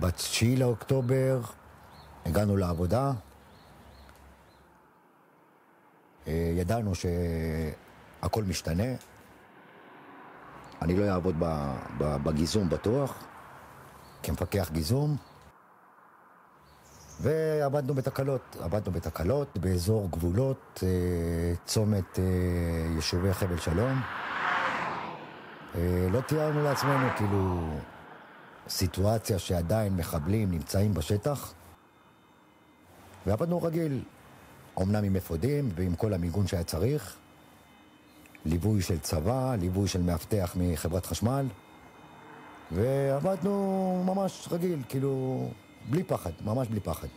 ב-9 לאוקטובר הגענו לעבודה. ידענו שהכל משתנה. אני לא אעבוד בגיזום בטוח, כמפקח גיזום. ועבדנו בתקלות באזור גבולות, צומת יישובי חבל שלום. לא תיארנו לעצמנו כאילו סיטואציה שעדיין מחבלים נמצאים בשטח. ועבדנו רגיל, אומנם עם אפודים ועם כל המיגון שהיה צריך. ליווי של צבא, ליווי של מאבטח מחברת חשמל. ועבדנו ממש רגיל, כאילו בלי פחד, ממש בלי פחד.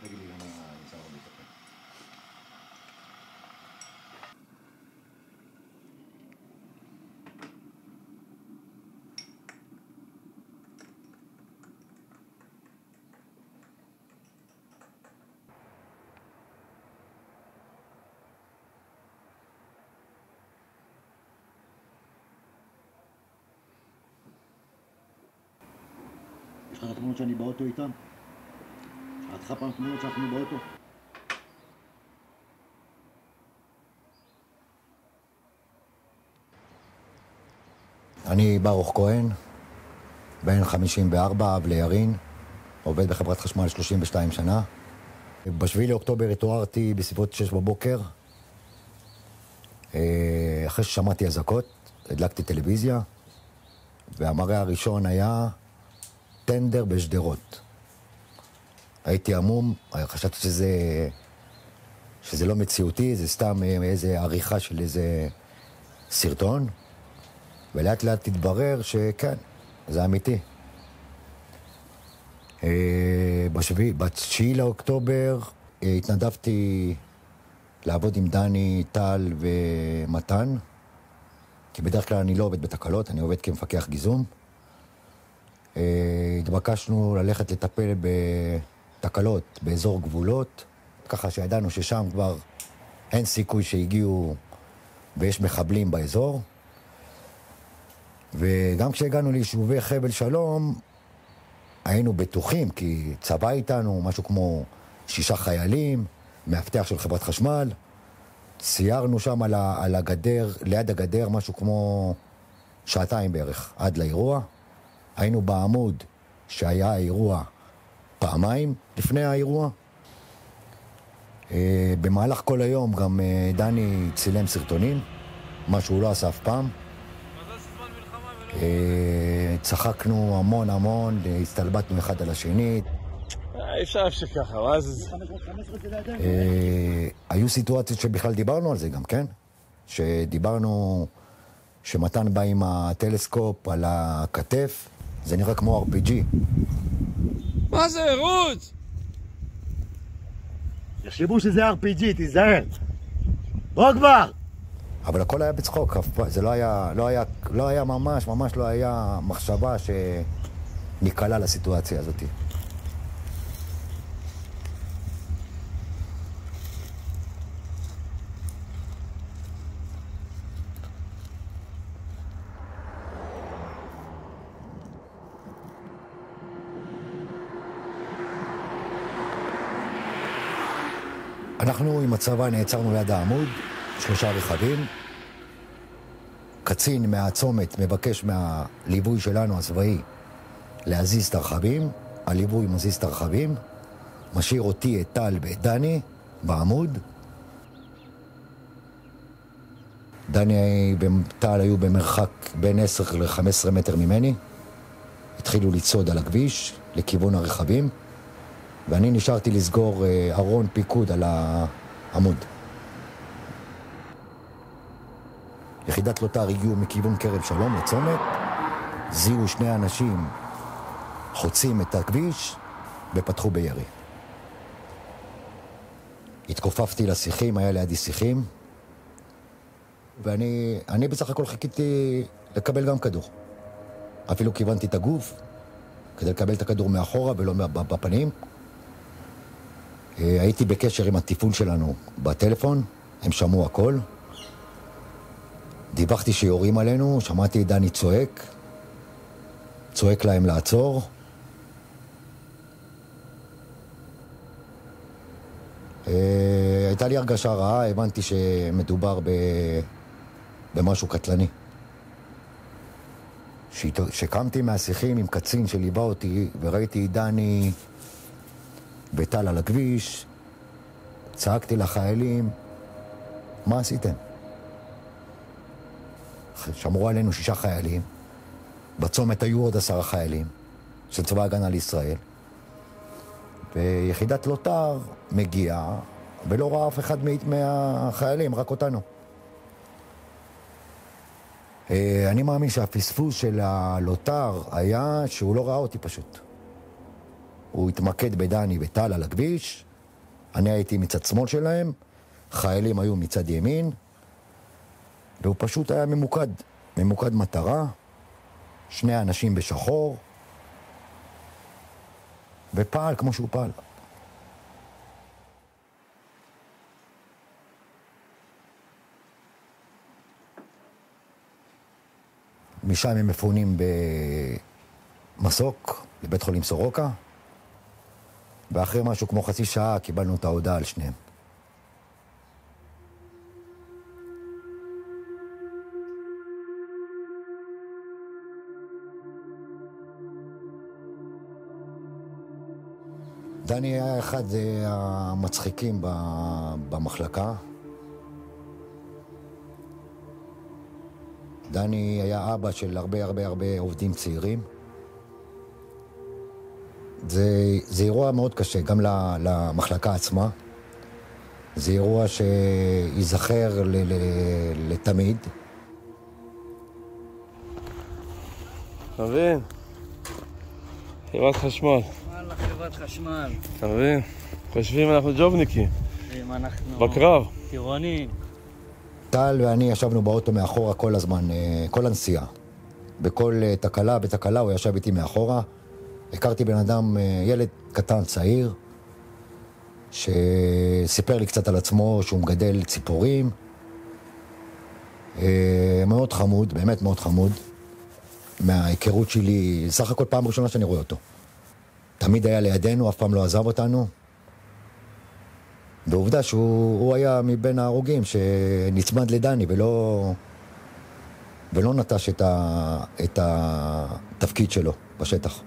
תגיד לי למה נמצא בביטחון. יש לך תמונות שאני באוטו איתם? שלחתך פעם תמונות שאנחנו באוטו? אני ברוך כהן, בן 54, אב לירין, עובד בחברת חשמל 32 שנה. ב7 לאוקטובר התעוררתי בסביבות 6 בבוקר. אחרי ששמעתי אזעקות, הדלקתי טלוויזיה, והמראה הראשון היה טנדר בשדרות. הייתי עמום, חשבתי שזה לא מציאותי, זה סתם איזה עריכה של איזה סרטון, ולאט לאט התברר שכן, זה אמיתי. ב9 לאוקטובר התנדבתי לעבוד עם דני, טל ומתן, כי בדרך כלל אני לא עובד בתקלות, אני עובד כמפקח גיזום. התבקשנו ללכת לטפל בתקלות באזור גבולות, ככה שידענו ששם כבר אין סיכוי שהגיעו ויש מחבלים באזור. וגם כשהגענו ליישובי חבל שלום, היינו בטוחים, כי צבא איתנו, משהו כמו 6 חיילים, מאבטח של חברת חשמל. סיירנו שם על הגדר, ליד הגדר, משהו כמו 2 בערך, עד לאירוע. היינו בעמוד שהיה האירוע פעמיים לפני האירוע. במהלך כל היום גם דני צילם סרטונים, מה שהוא לא עשה אף פעם. צחקנו המון, הסתלבטנו אחד על השני. אפשר שככה, ואז... היו סיטואציות שבכלל דיברנו על זה גם, כן? שדיברנו שמתן בא עם הטלסקופ על הכתף, זה נראה כמו RPG. מה זה, רוץ? יחשבו שזה RPG, תיזהר. בוא כבר! אבל הכל היה בצחוק, זה לא היה ממש לא היה מחשבה שניקלה לסיטואציה הזאת. אנחנו עם הצבא נעצרנו ליד העמוד, 3 רכבים. קצין מהצומת מבקש מהליווי שלנו הצבאי להזיז את הרכבים. הליווי מזיז את הרכבים, משאיר אותי, את טל ואת דני בעמוד. דני וטל היו במרחק בין 10 ל-15 מטר ממני. התחילו לצעוד על הכביש, לכיוון הרכבים, ואני נשארתי לסגור ארון פיקוד על העמוד. יחידת לוטר הגיעו מכיוון כרם שלום לצומת, זיהו שני אנשים חוצים את הכביש ופתחו בירי. התכופפתי לשיחים, היה לידי שיחים, ואני בסך הכל חיכיתי לקבל גם כדור. אפילו כיוונתי את הגוף כדי לקבל את הכדור מאחורה ולא בפנים. הייתי בקשר עם הטיפול שלנו בטלפון, הם שמעו הכל. דיווחתי שיורים עלינו, שמעתי את דני צועק להם לעצור. הייתה לי הרגשה רעה, הבנתי שמדובר במשהו קטלני. שקמתי מהשיחים עם קצין שליווה אותי וראיתי את דני וטל על הכביש, צעקתי לחיילים, מה עשיתם? שמרו עלינו 6 חיילים, בצומת היו עוד 10 חיילים של צבא הגנה לישראל, ויחידת לוטר מגיעה ולא ראה אף אחד מהחיילים, רק אותנו. אני מאמין שהפספוס של הלוטר היה שהוא לא ראה אותי פשוט. הוא התמקד בדני וטל על הכביש, אני הייתי מצד שמאל שלהם, חיילים היו מצד ימין, והוא פשוט היה ממוקד מטרה, 2 אנשים בשחור, ופעל כמו שהוא פעל. משם הם מפונים במסוק, לבית חולים סורוקה, ואחרי משהו כמו חצי שעה קיבלנו את ההודעה על שניהם. דני היה אחד המצחיקים במחלקה. דני היה אבא של הרבה עובדים צעירים. זה אירוע מאוד קשה, גם למחלקה עצמה. זה אירוע שיזכר לתמיד. אתה מבין? חברת חשמל. וואלה, חברת חשמל. אתה מבין? חושבים אנחנו ג'ובניקים. אנחנו... בקרב. טירונים. טל ואני ישבנו באוטו מאחורה כל הזמן, כל הנסיעה. בכל תקלה הוא ישב איתי מאחורה. הכרתי בן אדם, ילד קטן, צעיר, שסיפר לי קצת על עצמו, שהוא מגדל ציפורים. מאוד חמוד, באמת מאוד חמוד. מההיכרות שלי, סך הכל פעם ראשונה שאני רואה אותו. תמיד היה לידינו, אף פעם לא עזב אותנו. בעובדה שהוא היה מבין ההרוגים שנצמד לדני ולא נטש את התפקיד שלו בשטח.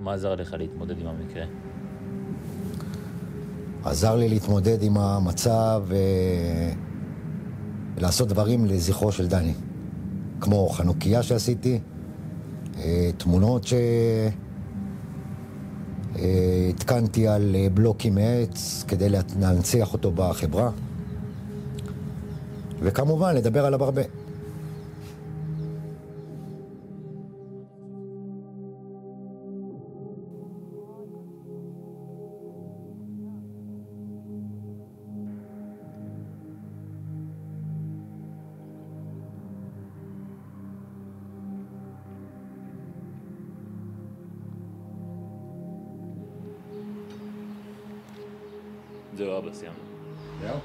מה עזר לך להתמודד עם המקרה? עזר לי להתמודד עם המצב ולעשות דברים לזכרו של דני. כמו חנוכיה שעשיתי, תמונות שהתקנתי על בלוקים מעץ כדי להנציח אותו בחברה. וכמובן לדבר עליו הרבה. זהו, אבא, סיימנו. זהו?